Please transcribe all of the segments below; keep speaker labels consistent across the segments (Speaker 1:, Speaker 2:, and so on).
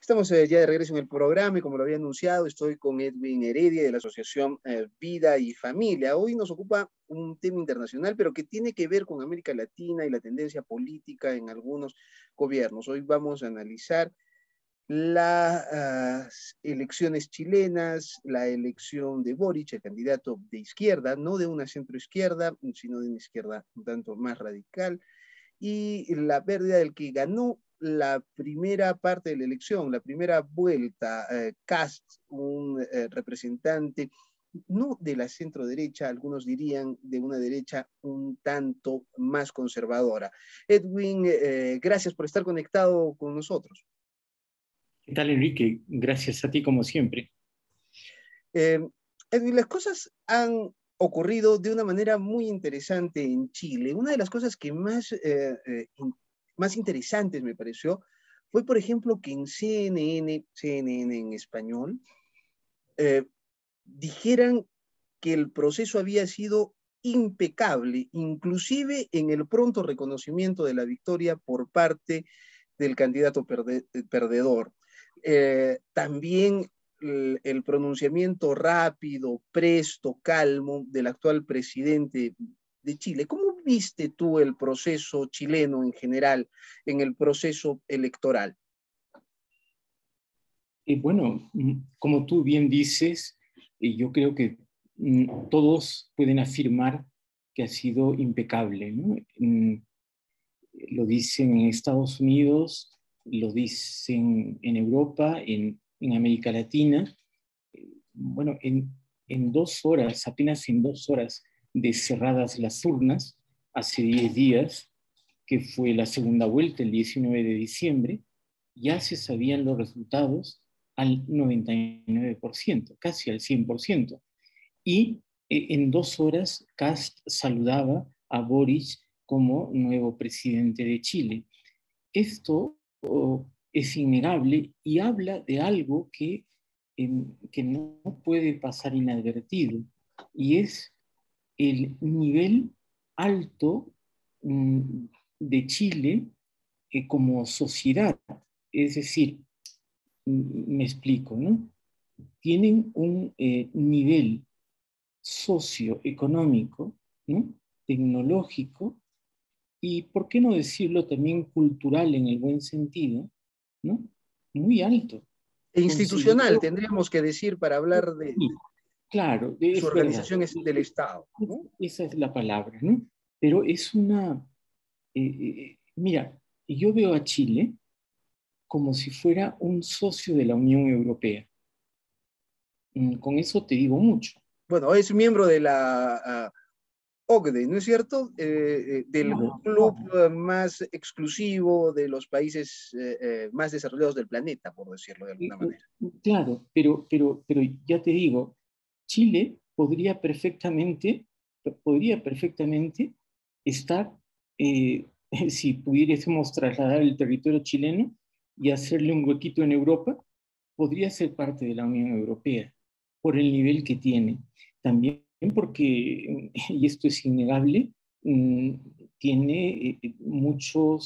Speaker 1: Estamos ya de regreso en el programa y como lo había anunciado, estoy con Edwin Heredia de la Asociación Vida y Familia. Hoy nos ocupa un tema internacional, pero que tiene que ver con América Latina y la tendencia política en algunos gobiernos. Hoy vamos a analizar las elecciones chilenas, la elección de Boric, el candidato de izquierda, no de una centroizquierda, sino de una izquierda un tanto más radical, y la pérdida del que ganó la primera parte de la elección, la primera vuelta, Kast, un representante no de la centro derecha, algunos dirían de una derecha un tanto más conservadora. Edwin, gracias por estar conectado con nosotros.
Speaker 2: ¿Qué tal, Enrique? Gracias a ti como siempre.
Speaker 1: Edwin, las cosas han ocurrido de una manera muy interesante en Chile. Una de las cosas que más interesantes me pareció fue, por ejemplo, que en CNN en español, dijeran que el proceso había sido impecable, inclusive en el pronto reconocimiento de la victoria por parte del candidato perdedor. También el pronunciamiento rápido, presto, calmo del actual presidente de Chile. ¿Cómo viste tú el proceso chileno en general, en el proceso electoral?
Speaker 2: Bueno, como tú bien dices, yo creo que todos pueden afirmar que ha sido impecable, ¿no? Lo dicen en Estados Unidos, lo dicen en Europa, en América Latina. Bueno, en 2 horas, apenas en 2 horas de cerradas las urnas, hace 10 días, que fue la segunda vuelta, el 19 de diciembre, ya se sabían los resultados al 99%, casi al 100%. Y en 2 horas, Kast saludaba a Boric como nuevo presidente de Chile. Esto es innegable y habla de algo que no puede pasar inadvertido, y es el nivel alto de Chile como sociedad. Es decir, me explico, ¿no? Tienen un nivel socioeconómico, ¿no? Tecnológico y, ¿por qué no decirlo también cultural en el buen sentido, ¿no? Muy alto.
Speaker 1: E institucional, tendríamos que decir, para hablar de
Speaker 2: claro,
Speaker 1: su
Speaker 2: es verdad.
Speaker 1: organización del Estado, ¿no?
Speaker 2: Esa es la palabra, ¿no? Pero es mira, yo veo a Chile como si fuera un socio de la Unión Europea. Con eso te digo mucho.
Speaker 1: Bueno, es miembro de la OCDE, ¿no es cierto? Del club más exclusivo de los países más desarrollados del planeta, por decirlo de alguna manera.
Speaker 2: Claro, pero ya te digo, Chile podría perfectamente estar, si pudiésemos trasladar el territorio chileno y hacerle un huequito en Europa, podría ser parte de la Unión Europea por el nivel que tiene. También porque, y esto es innegable, tiene mucho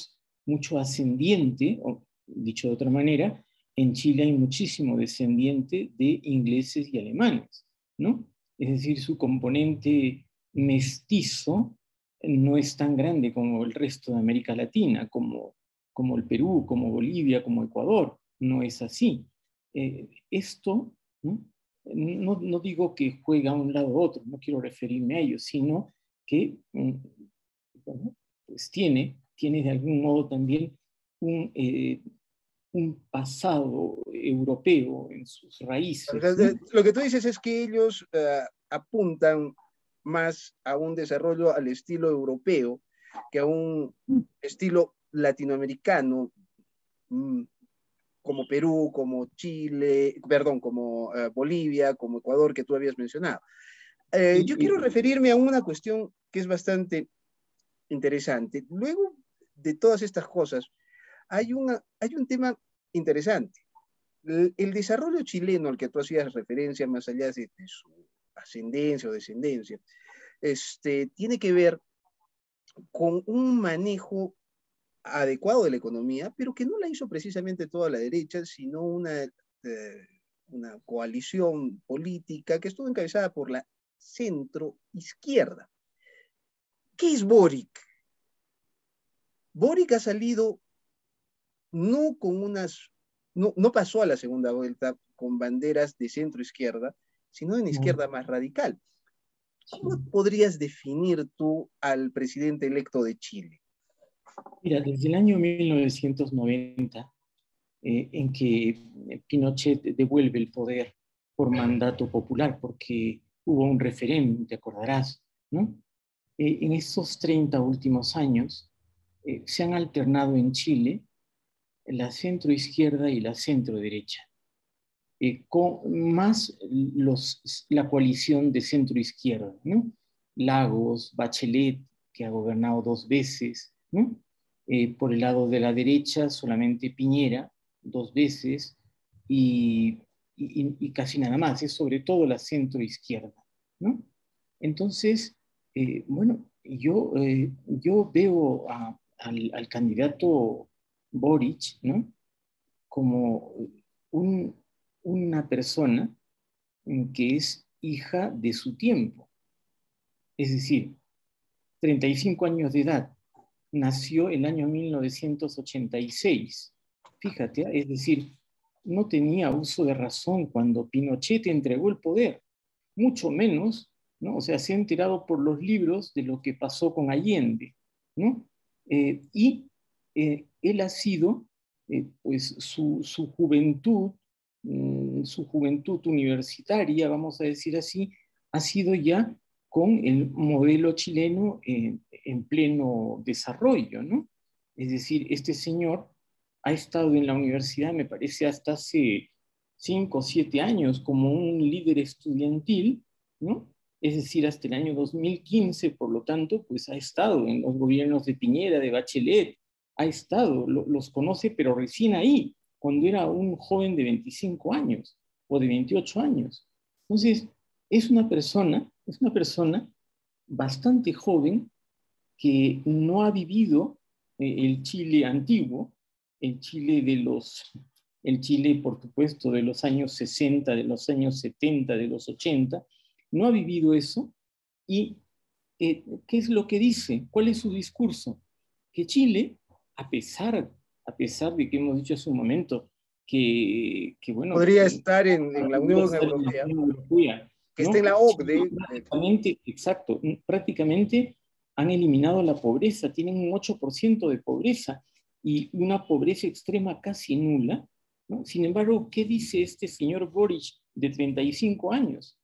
Speaker 2: ascendiente, o dicho de otra manera, en Chile hay muchísimo descendiente de ingleses y alemanes, ¿no? Es decir, su componente mestizo no es tan grande como el resto de América Latina, como el Perú, como Bolivia, como Ecuador. No es así. Esto, ¿no? No digo que juega a un lado u otro, no quiero referirme a ello, sino que bueno, pues tiene de algún modo también un pasado europeo en sus raíces, ¿no?
Speaker 1: Lo que tú dices es que ellos apuntan más a un desarrollo al estilo europeo que a un estilo latinoamericano, como Perú, como Chile, perdón, como Bolivia, como Ecuador, que tú habías mencionado. Yo quiero referirme a una cuestión que es bastante interesante. Luego de todas estas cosas, hay un tema interesante. El desarrollo chileno al que tú hacías referencia, más allá de su ascendencia o descendencia, tiene que ver con un manejo adecuado de la economía, pero que no la hizo precisamente toda la derecha, sino una coalición política que estuvo encabezada por la centro izquierda. ¿Qué es Boric? Boric ha salido no con no pasó a la segunda vuelta con banderas de centro izquierda, sino de una izquierda más radical. ¿Cómo podrías definir tú al presidente electo de Chile?
Speaker 2: Mira, desde el año 1990, en que Pinochet devuelve el poder por mandato popular, porque hubo un referéndum, te acordarás, ¿no? En estos 30 últimos años se han alternado en Chile la centroizquierda y la centroderecha, con más la coalición de centroizquierda, ¿no? Lagos, Bachelet, que ha gobernado 2 veces, ¿no? Por el lado de la derecha, solamente Piñera, 2 veces, y casi nada más, es sobre todo la centroizquierda, ¿no? Entonces, bueno, yo veo al candidato Boric, ¿no? Como un, una persona que es hija de su tiempo. Es decir, 35 años de edad, nació el año 1986. Fíjate, es decir, no tenía uso de razón cuando Pinochet entregó el poder, mucho menos, ¿no? O sea, se ha enterado por los libros de lo que pasó con Allende, ¿no? Él ha sido, pues, su juventud universitaria, vamos a decir así, ha sido ya con el modelo chileno en pleno desarrollo, ¿no? Es decir, este señor ha estado en la universidad, me parece, hasta hace 5 o 7 años como un líder estudiantil, ¿no? Es decir, hasta el año 2015, por lo tanto, pues ha estado en los gobiernos de Piñera, de Bachelet, ha estado, los conoce, pero recién ahí, cuando era un joven de 25 años o de 28 años. Entonces, es una persona bastante joven que no ha vivido el Chile antiguo, el Chile el Chile, por supuesto, de los años 60, de los años 70, de los 80, no ha vivido eso. ¿Y qué es lo que dice? ¿Cuál es su discurso? Que Chile, a pesar de que hemos dicho hace un momento que bueno,
Speaker 1: Podría estar en la
Speaker 2: debería
Speaker 1: Unión
Speaker 2: estar en la
Speaker 1: Europea,
Speaker 2: Unión Europea,
Speaker 1: que esté
Speaker 2: ¿no?
Speaker 1: en la
Speaker 2: Chile
Speaker 1: OCDE.
Speaker 2: prácticamente, exacto, prácticamente han eliminado la pobreza, tienen un 8% de pobreza y una pobreza extrema casi nula, ¿no? Sin embargo, ¿qué dice este señor Boric de 35 años?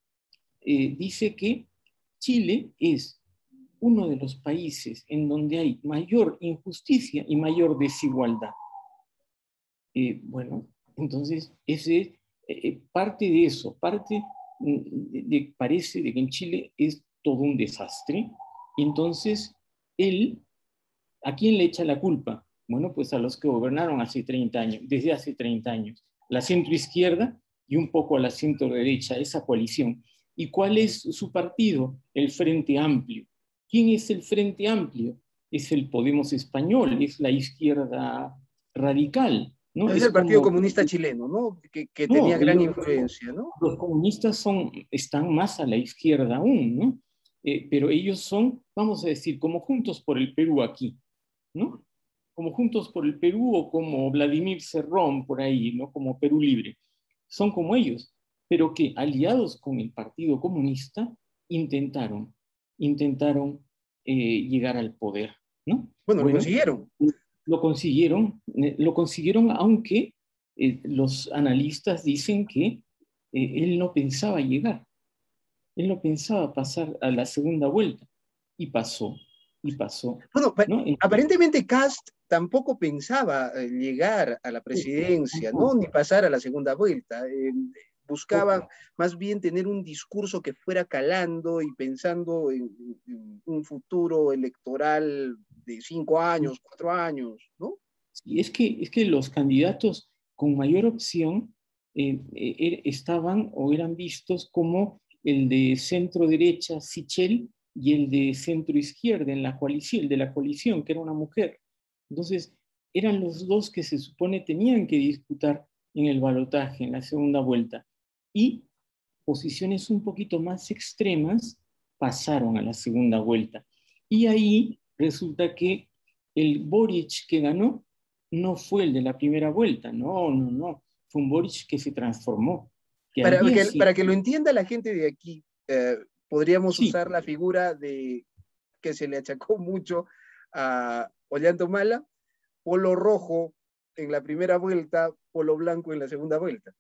Speaker 2: Dice que Chile es uno de los países en donde hay mayor injusticia y mayor desigualdad. Bueno, entonces ese parte de eso, parece de que en Chile es todo un desastre, y entonces él, ¿a quién le echa la culpa? Bueno, pues a los que gobernaron hace 30 años, desde hace 30 años, la centroizquierda y un poco a la centroderecha, esa coalición. ¿Y cuál es su partido? El Frente Amplio. ¿Quién es el Frente Amplio? Es el Podemos español, es la izquierda radical, ¿no?
Speaker 1: Es
Speaker 2: Es
Speaker 1: el Partido
Speaker 2: como,
Speaker 1: Comunista Chileno, ¿no? Que tenía
Speaker 2: no,
Speaker 1: gran influencia, ¿no?
Speaker 2: los comunistas están más a la izquierda aún, ¿no? Pero ellos son, vamos a decir, como Juntos por el Perú aquí, ¿no? Como Juntos por el Perú o como Vladimir Cerrón por ahí, ¿no? Como Perú Libre. Son como ellos, pero que aliados con el Partido Comunista intentaron llegar al poder, ¿no?
Speaker 1: Bueno, lo
Speaker 2: Bueno,
Speaker 1: consiguieron.
Speaker 2: lo consiguieron aunque los analistas dicen que él no pensaba llegar, él no pensaba pasar a la segunda vuelta, y pasó, y pasó,
Speaker 1: Bueno,
Speaker 2: ¿no? Entonces,
Speaker 1: aparentemente Kast tampoco pensaba llegar a la presidencia, ¿no? Ni pasar a la segunda vuelta. Buscaba más bien tener un discurso que fuera calando y pensando en un futuro electoral de 5 años, 4 años, ¿no?
Speaker 2: y es que los candidatos con mayor opción estaban o eran vistos como el de centro derecha, Sichel, y el de centro izquierda en la coalición, el de la coalición, que era una mujer. Entonces, eran los dos que se supone tenían que disputar en el balotaje, en la segunda vuelta. Y posiciones un poquito más extremas pasaron a la segunda vuelta. Y ahí resulta que el Boric que ganó no fue el de la primera vuelta, no, no, no. Fue un Boric que se transformó. Que al día
Speaker 1: Para que
Speaker 2: siguiente,
Speaker 1: lo entienda la gente de aquí, podríamos
Speaker 2: sí,
Speaker 1: usar la figura de que se le achacó mucho a Ollanta-Humala, polo rojo en la primera vuelta, polo blanco en la segunda vuelta.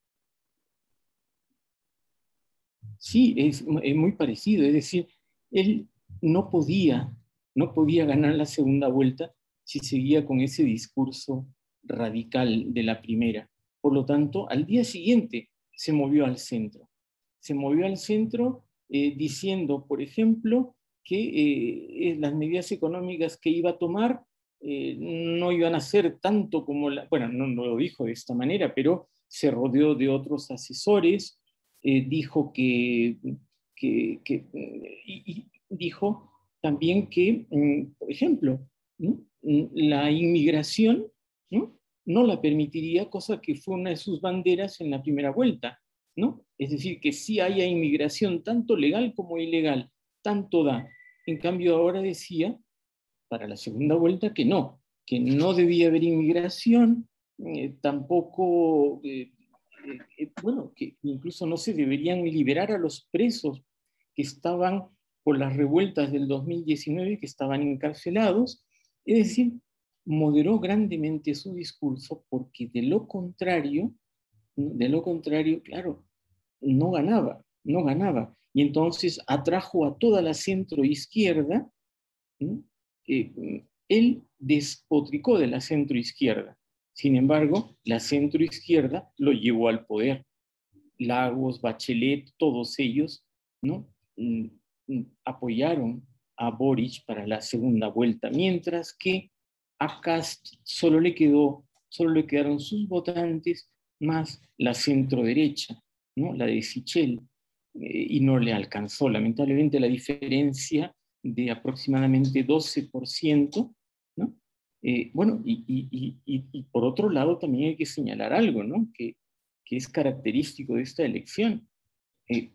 Speaker 2: sí, es muy parecido. Es decir, él no podía, no podía ganar la segunda vuelta si seguía con ese discurso radical de la primera. Por lo tanto, al día siguiente se movió al centro. Se movió al centro diciendo, por ejemplo, que las medidas económicas que iba a tomar no iban a ser tanto como la... Bueno, no lo dijo de esta manera, pero se rodeó de otros asesores, dijo y dijo también que, por ejemplo, ¿no? La inmigración, ¿no? No la permitiría, cosa que fue una de sus banderas en la primera vuelta, ¿no? Es decir, que sí haya inmigración, tanto legal como ilegal, tanto da. En cambio, ahora decía, para la segunda vuelta, que no debía haber inmigración, tampoco, bueno, que incluso no se deberían liberar a los presos que estaban por las revueltas del 2019, que estaban encarcelados. Es decir, moderó grandemente su discurso porque de lo contrario, claro, no ganaba, no ganaba. Y entonces atrajo a toda la centroizquierda, ¿no? Él despotricó de la centroizquierda. Sin embargo, la centroizquierda lo llevó al poder. Lagos, Bachelet, todos ellos, ¿no? Apoyaron a Boric para la segunda vuelta, mientras que a Kast solo le quedaron sus votantes más la centroderecha, ¿no? La de Sichel, y no le alcanzó. Lamentablemente la diferencia de aproximadamente 12%, ¿no? Bueno, y por otro lado también hay que señalar algo, ¿no? Que es característico de esta elección.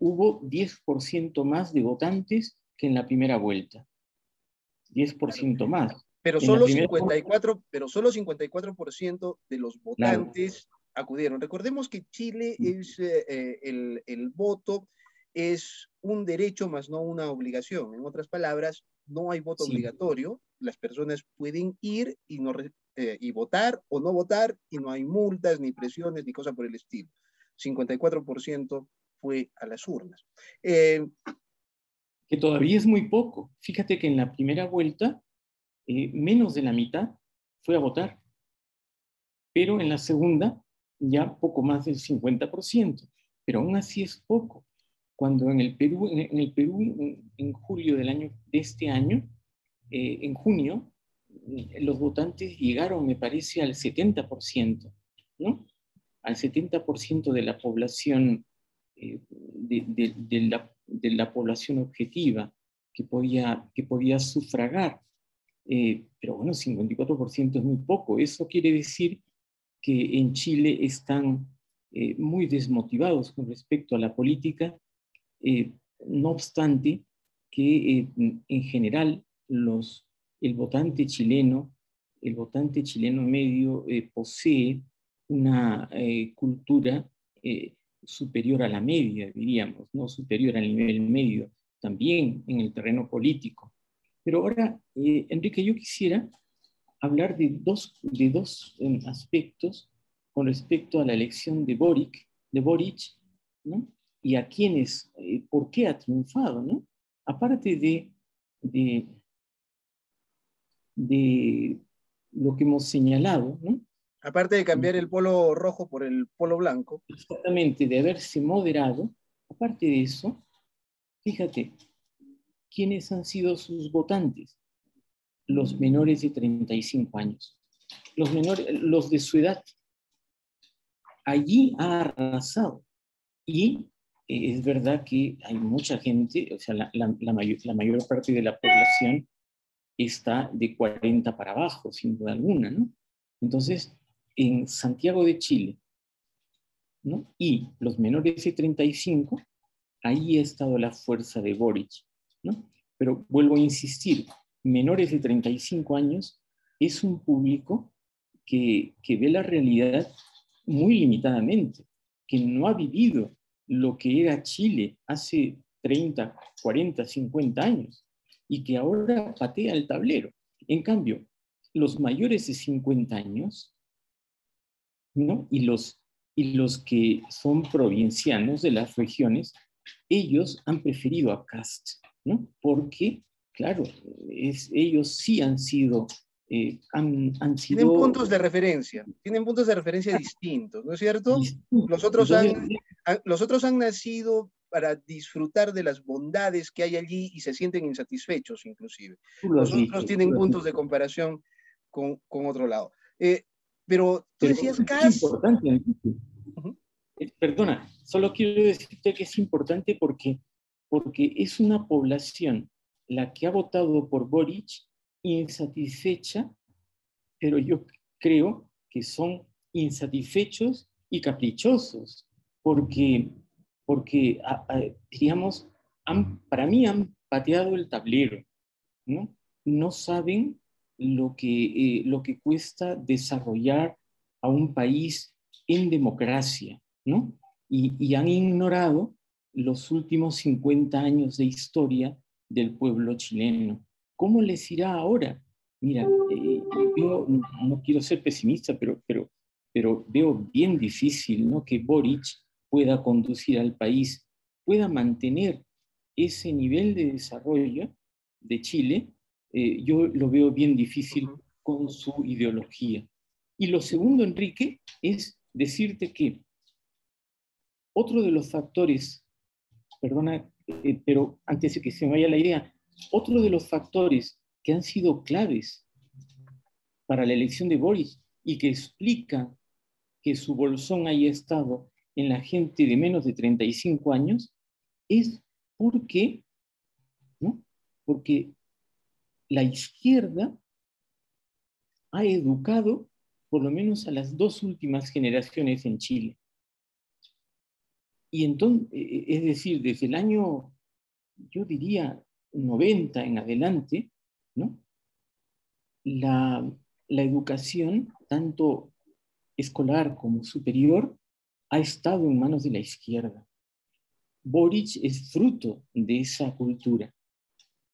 Speaker 2: Hubo 10% más de votantes que en la primera vuelta. 10% más.
Speaker 1: Pero
Speaker 2: En la
Speaker 1: solo
Speaker 2: primera vuelta,
Speaker 1: 54, pero solo 54% de los
Speaker 2: claro,
Speaker 1: votantes acudieron. Recordemos que Chile es el voto es un derecho más no una obligación. En otras palabras, no hay voto
Speaker 2: sí,
Speaker 1: obligatorio. Las personas pueden ir y, no, y votar o no votar y no hay multas, ni presiones, ni cosa por el estilo. 54% fue a las urnas.
Speaker 2: que todavía es muy poco. Fíjate que en la primera vuelta, menos de la mitad fue a votar, pero en la segunda ya poco más del 50%, pero aún así es poco. Cuando en julio de este año, en junio, los votantes llegaron, me parece, al 70%, ¿no? Al 70% de la población, de la población objetiva que podía sufragar. Pero bueno, 54% es muy poco. Eso quiere decir que en Chile están muy desmotivados con respecto a la política, eh, no obstante que en general el votante chileno, el votante chileno medio posee una cultura superior a la media, diríamos, no superior al nivel medio, también en el terreno político. Pero ahora, Enrique, yo quisiera hablar de dos aspectos con respecto a la elección de Boric, ¿no? Y a quienes, por qué ha triunfado, ¿no? Aparte de, de lo que hemos señalado, ¿no?
Speaker 1: Aparte de cambiar el polo rojo por el polo blanco,
Speaker 2: Exactamente, de haberse moderado, aparte de eso, fíjate, ¿quiénes han sido sus votantes? Los menores de 35 años, los de su edad. Allí ha arrasado. Y es verdad que hay mucha gente, o sea, la mayor parte de la población está de 40 para abajo, sin duda alguna, ¿no? Entonces, en Santiago de Chile, ¿no? Y los menores de 35, ahí ha estado la fuerza de Boric, ¿no? Pero vuelvo a insistir, menores de 35 años es un público que ve la realidad muy limitadamente, que no ha vivido lo que era Chile hace 30, 40, 50 años y que ahora patea el tablero. En cambio, los mayores de 50 años, ¿no? Y los que son provincianos de las regiones, ellos han preferido a Kast, ¿no? Porque, claro, ellos sí han sido, han
Speaker 1: Tienen
Speaker 2: sido
Speaker 1: puntos de referencia, distintos, ¿no es cierto?
Speaker 2: distintos. Entonces,
Speaker 1: Los otros han nacido para disfrutar de las bondades que hay allí y se sienten insatisfechos inclusive.
Speaker 2: tú lo has
Speaker 1: Los otros
Speaker 2: dicho,
Speaker 1: tienen puntos de comparación con otro lado. Pero tú
Speaker 2: pero
Speaker 1: decías,
Speaker 2: es
Speaker 1: Cas.
Speaker 2: importante, Enrique.
Speaker 1: Uh-huh.
Speaker 2: Perdona, solo quiero decirte que es importante porque es una población la que ha votado por Boric insatisfecha, pero yo creo que son insatisfechos y caprichosos, porque digamos, para mí han pateado el tablero, ¿no? No saben lo que cuesta desarrollar a un país en democracia, ¿no? Y han ignorado los últimos 50 años de historia del pueblo chileno. ¿Cómo les irá ahora? Mira, yo no quiero ser pesimista, pero veo bien difícil, ¿no? Que Boric pueda conducir al país, pueda mantener ese nivel de desarrollo de Chile. Yo lo veo bien difícil con su ideología. Y lo segundo, Enrique, es decirte que otro de los factores, perdona, pero antes de que se me vaya la idea, otro de los factores que han sido claves para la elección de Boris y que explica que su bolsón haya estado en la gente de menos de 35 años es porque, ¿no? Porque la izquierda ha educado por lo menos a las dos últimas generaciones en Chile. Y entonces, es decir, desde el año, yo diría, 90 en adelante, ¿no? La educación, tanto escolar como superior, ha estado en manos de la izquierda. Boric es fruto de esa cultura.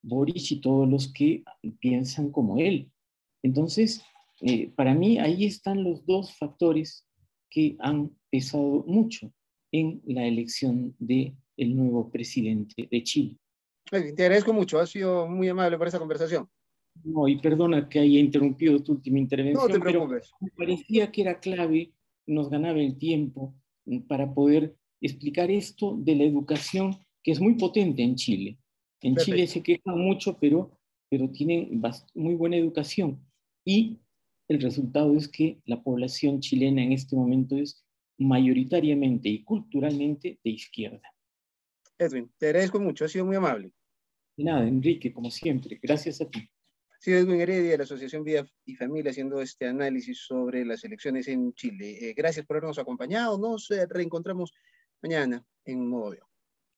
Speaker 2: Boric y todos los que piensan como él. Entonces, para mí ahí están los dos factores que han pesado mucho en la elección del nuevo presidente de Chile.
Speaker 1: Te agradezco mucho, has sido muy amable por esa conversación.
Speaker 2: No, y perdona que haya interrumpido tu última
Speaker 1: No te
Speaker 2: intervención, pero
Speaker 1: preocupes.
Speaker 2: me parecía que era clave, nos ganaba el tiempo para poder explicar esto de la educación, que es muy potente en Chile. En Chile
Speaker 1: Perfecto.
Speaker 2: se quejan mucho, pero tienen muy buena educación. Y el resultado es que la población chilena en este momento es mayoritariamente y culturalmente de izquierda.
Speaker 1: Edwin, te agradezco mucho, has sido muy amable.
Speaker 2: Y nada, Enrique, como siempre, gracias a ti.
Speaker 1: Sí, Edwin Heredia, de la Asociación Vida y Familia, haciendo este análisis sobre las elecciones en Chile. Gracias por habernos acompañado. Nos reencontramos mañana en Modo Avión.